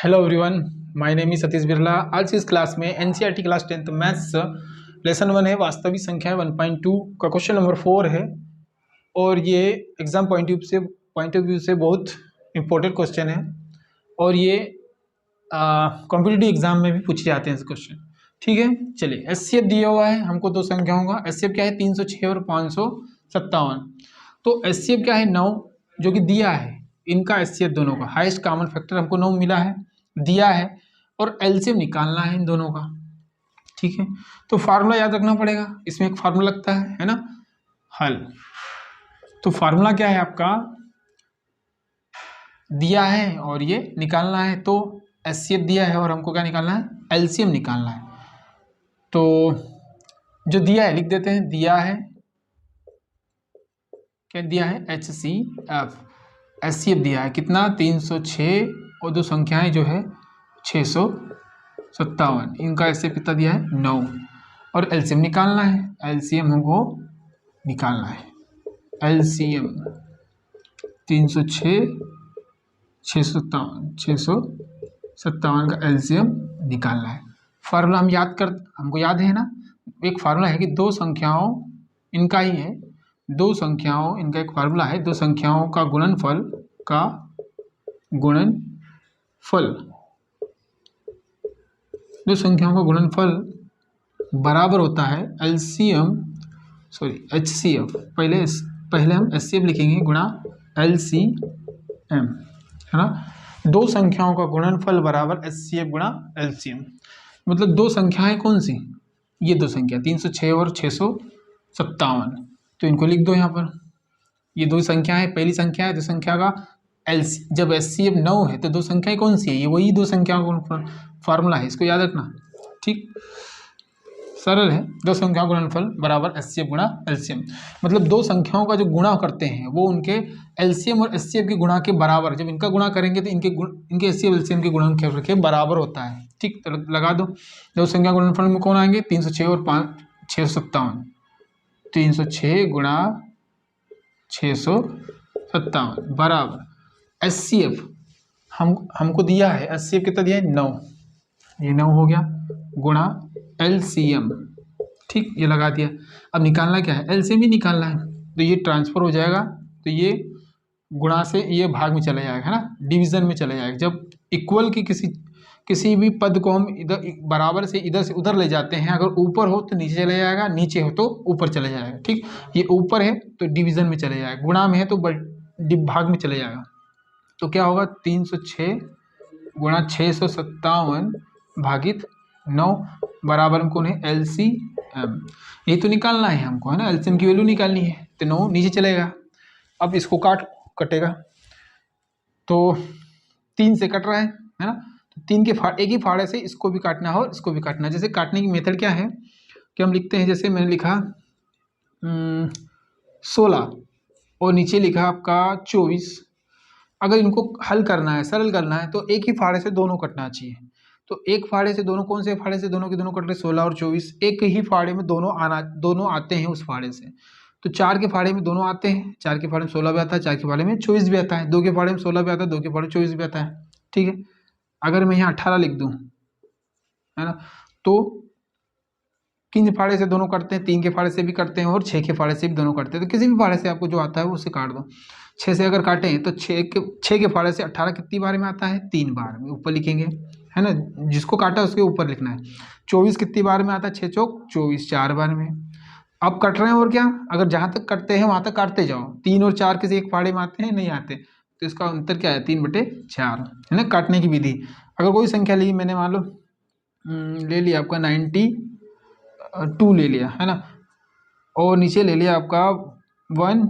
Hello everyone, my name is Satish Birla. आज इस class में NCERT class 10th maths lesson 1 है, वास्तविक संख्या 1.2 का क्वेश्चन नंबर 4 है। और ये एग्जाम पॉइंट ऑफ व्यू से बहुत इंपॉर्टेंट क्वेश्चन है और ये कॉम्पिटिटिव एग्जाम में भी पूछे जाते हैं इस क्वेश्चन। ठीक है, चलिए एचसीएफ दिया हुआ है हमको, दो संख्याओं का एचसीएफ क्या है 306 और 557। तो एचसीएफ क्या है 9 जो कि दिया है, इनका एचसीएफ दोनों का हाईएस्ट कॉमन फैक्टर हमको 9 मिला है, दिया है, और एलसीएम निकालना है इन दोनों का। ठीक है, तो फार्मूला याद रखना पड़ेगा, इसमें एक फार्मूला लगता है ना, हल। तो फार्मूला क्या है आपका, दिया है और ये निकालना है, तो एचसीएफ दिया है और हमको क्या निकालना है, एलसीएम निकालना है। तो जो दिया है लिख देते हैं, दिया है क्या, दिया है HCF, एचसीएफ दिया है कितना 306 और दो संख्याएं जो है 657, इनका एचसीएफ कितना दिया है 9, और एलसीएम निकालना है, एलसीएम हमको निकालना है, एलसीएम 306 657 का एलसीएम निकालना है। फार्मूला हमको याद है ना, एक फार्मूला है कि दो संख्याओं, इनका ही है, दो संख्याओं, इनका एक फार्मूला है, दो संख्याओं का गुणनफल दो संख्याओं का गुणनफल बराबर होता है HCF, पहले हम HCF लिखेंगे गुणा LCM, है ना। दो संख्याओं का गुणनफल बराबर HCF गुणा LCM, मतलब दो संख्याएं कौन सी, ये दो संख्या 306 और 657, तो इनको लिख दो यहाँ पर। ये दो संख्या है, पहली संख्या है, दो संख्या का जब HCF 9 है तो दो संख्याएं कौन सी है, ये वही दो संख्याओं का फार्मूला है, इसको याद रखना। ठीक, सरल है, दो संख्याओं का गुणनफल बराबर HCF गुणा LCM, मतलब दो संख्याओं का जो गुणा करते हैं वो उनके LCM और HCF के गुणा के बराबर, जब इनका गुणा करेंगे तो इनके HCF LCM के गुणन के बराबर होता है। ठीक, तो लगा दो, दो संख्या गुणनफल में कौन आएंगे 306 और 657, 306 गुणा 657 बराबर HCF हमको दिया है, HCF कितना दिया है 9, ये 9 हो गया, गुणा LCM। ठीक, ये लगा दिया। अब निकालना क्या है, LCM ही निकालना है, तो ये ट्रांसफर हो जाएगा, तो ये गुणा से ये भाग में चला जाएगा, है ना, डिवीजन में चला जाएगा। जब इक्वल की किसी भी पद को हम इधर बराबर से इधर से उधर ले जाते हैं, अगर ऊपर हो तो नीचे चला जाएगा, नीचे हो तो ऊपर चला जाएगा। ठीक, ये ऊपर है तो डिवीजन में चले जाएगा, गुणा में है तो भाग में चले जाएगा। तो क्या होगा 306 गुणा 657 भागित 9 बराबर में कौन है LCM, ये तो निकालना है हमको, है ना, LCM की वैल्यू निकालनी है, तो 9 नीचे चलेगा। अब इसको कटेगा, तो 3 से कट रहा है ना, तो 3 के एक ही फाड़े से इसको भी काटना है और इसको भी काटना है। जैसे काटने की मेथड क्या है कि हम लिखते हैं, जैसे मैंने लिखा 16 और नीचे लिखा आपका 24, अगर इनको हल करना है, सरल करना है, तो एक ही फाड़े से दोनों कटना चाहिए। तो एक फाड़े से दोनों, कौन से फाड़े से दोनों के दोनों कट रहे, 16 और 24, एक ही फाड़े में दोनों आते हैं उस फाड़े से। तो 4 के फाड़े में दोनों आते हैं, 4 के फाड़े में 16 भी आता है, 4 के फाड़े में 24 भी आता है, 2 के फाड़े में 16 भी आता है, 2 के फाड़े में 24 भी आता है। ठीक है, अगर मैं यहाँ 18 लिख दूँ, है ना, तो किन फाड़े से दोनों करते हैं, 3 के फाड़े से भी करते हैं और 6 के फाड़े से भी दोनों करते हैं। तो किसी भी फाड़े से आपको जो आता है वो उसे काट दो। 6 से अगर काटें तो 6 के फाड़े से 18 कितनी बार में आता है, 3 बार में, ऊपर लिखेंगे, है ना, जिसको काटा उसके ऊपर लिखना है। 24 कितनी बार में आता है, 6 चौक 24, 4 बार में। अब कट रहे हैं और क्या, अगर जहाँ तक कटते हैं वहाँ तक काटते जाओ। 3 और 4 किसी एक फाड़े में आते हैं, नहीं आते, तो इसका अंतर क्या है 3/4, है ना, काटने की विधि। अगर कोई संख्या ली, मैंने मान लो ले लिया आपका 92 ले लिया, है ना, और नीचे ले लिया आपका 1,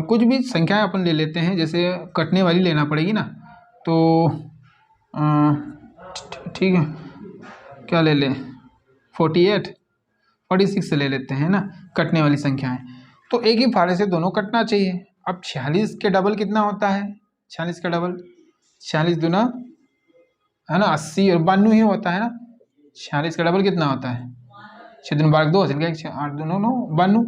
कुछ भी संख्याएं अपन ले लेते हैं, जैसे कटने वाली लेना पड़ेगी ना, तो ठीक है, क्या ले लें 48 46 से ले लेते हैं ना, कटने वाली संख्याएं। तो एक ही फाड़े से दोनों कटना चाहिए। अब 46 के डबल कितना होता है, 46 का डबल 46 दूना, है ना, 80 और 92 ही होता है ना। 46 का डबल कितना होता है 6 दूनी 12 2 हासिल का 1 8 2 9 9 92।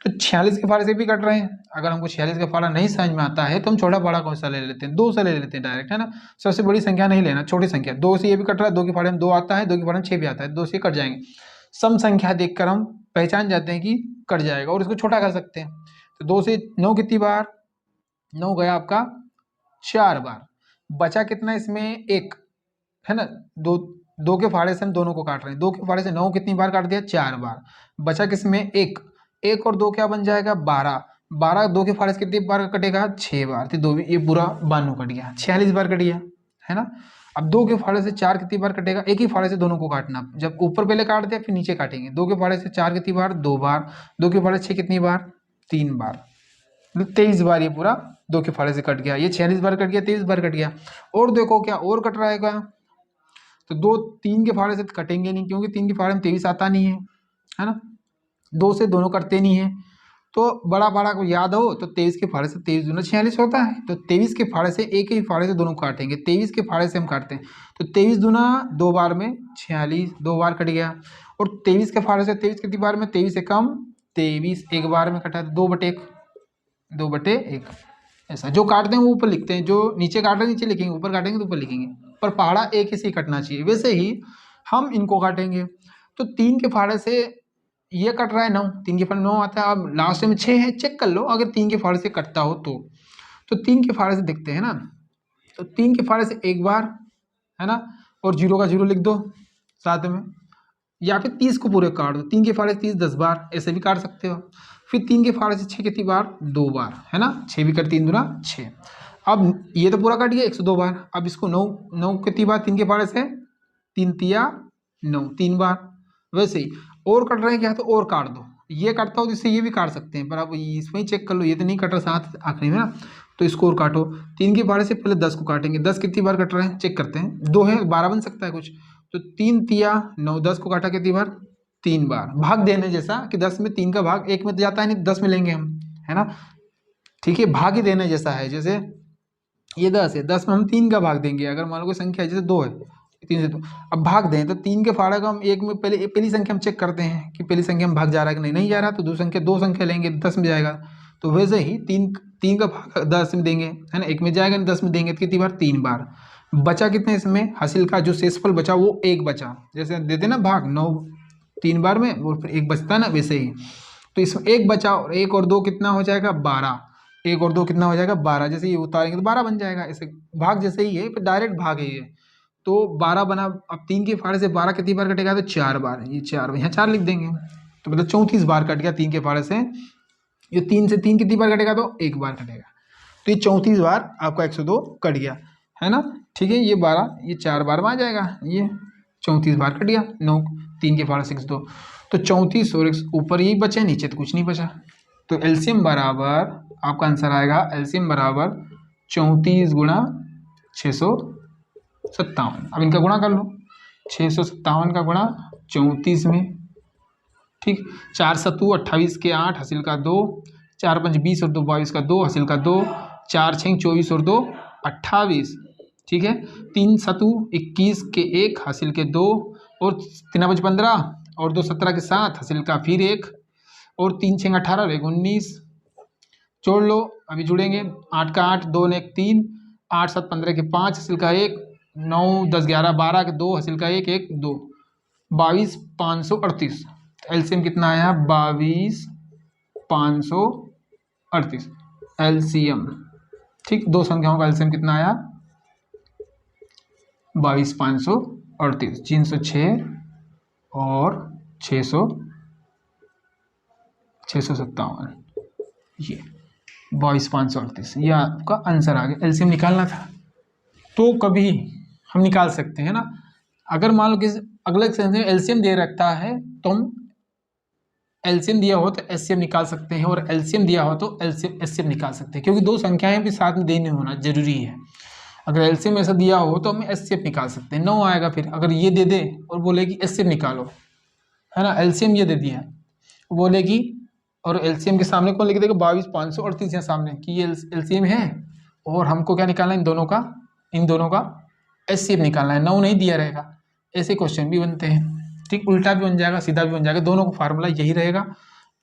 तो 46 के फाड़े से भी कट रहे हैं। अगर हमको 46 का फाड़ा नहीं समझ में आता है तो हम छोटा बड़ा कौन सा ले लेते हैं, 2 से ले लेते हैं डायरेक्ट, है ना। सबसे बड़ी संख्या नहीं लेना, छोटी संख्या। 2 से ये भी कट रहा है, 2 के फाड़े में 2 आता है, 2 के फाड़े में 6 भी आता है, 2 से कट जाएंगे। सम संख्या देखकर हम पहचान जाते हैं कि कट जाएगा और इसको छोटा कर सकते हैं। तो 2 से 9 कितनी बार, 9 गया आपका 4 बार। बचा कितना इसमें 1, है ना। 2 के फाड़े से हम दोनों को काट रहे हैं। 2 के फाड़े से 9 कितनी बार काट दिया, 4 बार। बचा किसमें 1, 1 और 2 क्या बन जाएगा 12। 12 2 के फाड़े से कितनी बार कटेगा 6 बार। तो 2 ये पूरा 92 कट गया, 46 बार कट गया, है ना। अब 2 के फाड़े से 4 कितनी बार कटेगा, एक ही फाड़े से दोनों को काटना। जब ऊपर पहले काट दिया फिर नीचे काटेंगे। 2 के फाड़े से 4 कितनी बार 2 बार। 2 के फाड़े से 6 कितनी बार 3 बार। 23 बार ये पूरा 2 के फाड़े से कट गया। ये 46 बार कट गया, 23 बार कट गया। और देखो क्या और कट रहा है क्या, तो 2 3 के फाड़े से कटेंगे नहीं क्योंकि 3 के फाड़े में 23 आता नहीं है ना। 2 से दोनों कटते नहीं है। तो बड़ा बड़ा को याद हो तो 23 के फाड़े से 23 दूना 46 होता है। तो 23 के फाड़े से एक ही फाड़े से दोनों काटेंगे। 23 के फाड़े से हम काटते हैं तो 23 दूना 2 बार में 46, 2 बार कट गया। और 23 के फाड़े से 23 कितनी बार में 23 से कम 23 एक बार में कटा, 2/1 2/1। ऐसा जो काटते हैं वो ऊपर लिखते हैं, जो नीचे काट रहे हैं नीचे लिखेंगे, ऊपर काटेंगे तो ऊपर लिखेंगे। पर पहाड़ा एक ही से कटना चाहिए। वैसे ही हम इनको काटेंगे। तो 3 के फाड़े से ये कट रहा है 9, 3 के फाड़े 9 आता है। अब लास्ट में 6 है, चेक कर लो अगर 3 के फाड़े से कटता हो तो 3 के फाड़े से देखते हैं ना। तो 3 के फाड़े से एक बार, है ना, और 0 का 0 लिख दो साथ में, या फिर 30 को पूरे काट दो। 3 के फाड़े से 30 10 बार ऐसे भी काट सकते हो। फिर 3 के फाड़े से 6 कितनी बार 2 बार, है ना। 6 भी कर 3 दूना 6। अब ये तो पूरा कट गया 102 बार। अब इसको 9 कितनी बार 3 के फाड़े से 3 तिया 9 3 बार। वैसे ही और कट रहे हैं क्या तो और काट दो। ये काटता हो जिससे ये भी काट सकते हैं, पर अब इसमें ही चेक कर लो, ये तो नहीं कट रहा साथ आखिरी में ना, तो इसको और काटो। 3 के फाड़े से पहले 10 को काटेंगे। 10 कितनी बार कट रहे हैं चेक करते हैं, 2 है 12 बन सकता है कुछ। तो 3 तिया 9, 10 को काटा कितनी बार 3 बार। भाग देने जैसा कि 10 में 3 का भाग 1 में तो जाता है नहीं, 10 में लेंगे हम, है ना। ठीक है, भाग ही देने जैसा है। जैसे ये 10 है, 10 में हम 3 का भाग देंगे। अगर मान लो कोई संख्या है जैसे 2 है, 3 से 2 अब भाग दें तो 3 के फाड़े को हम 1 में पहली संख्या हम चेक करते हैं कि पहली संख्या में भाग जा रहा है कि नहीं जा रहा। तो दो संख्या लेंगे 10 में जाएगा। तो वैसे ही 3 का भाग 10 में देंगे, है ना। 1 में जाएगा नहीं, 10 में देंगे तो कितनी बार 3 बार। बचा कितने इसमें हासिल का जो शेषफल बचा वो 1 बचा। जैसे देते ना भाग 9 3 बार में और फिर 1 बचता ना, वैसे ही तो इसमें 1 बचा और 1 और 2 कितना हो जाएगा 12। 1 और 2 कितना हो जाएगा 12। जैसे ये उतारेंगे तो 12 बन जाएगा। ऐसे भाग जैसे ही है, फिर डायरेक्ट भाग है ये। तो 12 बना। अब 3 के फाड़े से 12 कितनी बार कटेगा तो 4 बार। ये 4 यहाँ 4 लिख देंगे तो मतलब 34 बार कट गया 3 के फाड़े से। ये 3 से 3 कितनी बार कटेगा तो 1 बार कटेगा। तो ये 34 बार आपका 102 कट गया, है ना। ठीक है, ये 12 ये 4 बार में आ जाएगा। ये 34 बार कट गया 9 3 के फाड़े से 102। तो 34 और ऊपर यही बचे, नीचे तो कुछ नहीं बचा। तो एलसीएम बराबर आपका आंसर आएगा, एलसीएम बराबर 34 गुणा 657। अब इनका गुणा कर लो, 657 का गुणा 34 में। ठीक, 4 सत्तू 28 के 8 हासिल का 2, 4 5 20 और 2 22 का 2 हासिल का 2, 4 6 24 और 2 28। ठीक है, 3 सत्तू 21 के 1 हासिल के 2 और 3 5 15 और 2 17 के 7 हासिल का फिर 1 और 3 6 18 और 1 19। जोड़ लो, अभी जुड़ेंगे। 8 का 8 2 ने 1 3, 8 7 15 के 5 हासिल का 1, 9 10 11 12 के 2 हासिल का 1 1 2, 22 538। एलसीएम कितना आया 22 538 एलसीएम। ठीक, दो संख्याओं का एलसीएम कितना आया 22 538। 306 और 657, ये 22 538 ये आपका आंसर आ गया। एलसीएम निकालना था तो कभी हम निकाल सकते हैं ना। अगर मान लो कि अगले सेंस में एलसीएम दे रखता है तो हम एलसीएम दिया हो तो एचसीएफ निकाल सकते हैं, और एलसीएम दिया हो तो एलसीएम एचसीएफ निकाल सकते हैं, क्योंकि दो संख्याएं भी साथ में देने होना जरूरी है। अगर एलसीएम ऐसा दिया हो तो हम एचसीएफ निकाल सकते हैं। 9 आएगा। फिर अगर ये दे दे और बोले कि एचसीएफ निकालो, है ना, एलसीएम ये दे दिया बोलेगी, और एलसीएम के सामने कौन लिख देगा 22 538 यहाँ सामने कि ये एलसीएम है, और हमको क्या निकालना है इन दोनों का एचसीएफ निकालना है। 9 नहीं दिया रहेगा। ऐसे क्वेश्चन भी बनते हैं। ठीक, उल्टा भी बन जाएगा, सीधा भी बन जाएगा, दोनों का फार्मूला यही रहेगा।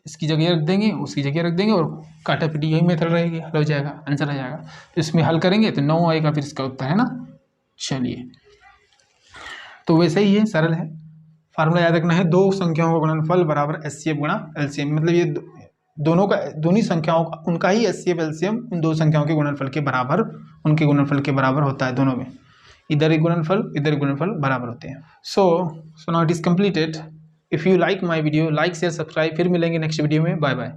इसकी जगह रख देंगे, उसकी जगह रख देंगे, और काटा पीटी यही मेथड रहेगी, हल हो जाएगा, आंसर आ जाएगा। तो इसमें हल करेंगे तो 9 आएगा फिर इसका उत्तर, है ना। चलिए, तो वैसे ही है, सरल है। फार्मूला याद रखना है, दो संख्याओं का गुणनफल बराबर एचसीएफ गुणा एलसीएम, मतलब ये दोनों ही संख्याओं का उनका ही एचसीएफ एलसीएम उन दो संख्याओं के गुणनफल के बराबर, उनके गुणनफल के बराबर होता है दोनों में, इधर एक गुणनफल बराबर होते हैं। So now it is completed. If you like my video, like share subscribe. फिर मिलेंगे नेक्स्ट वीडियो में, बाय बाय।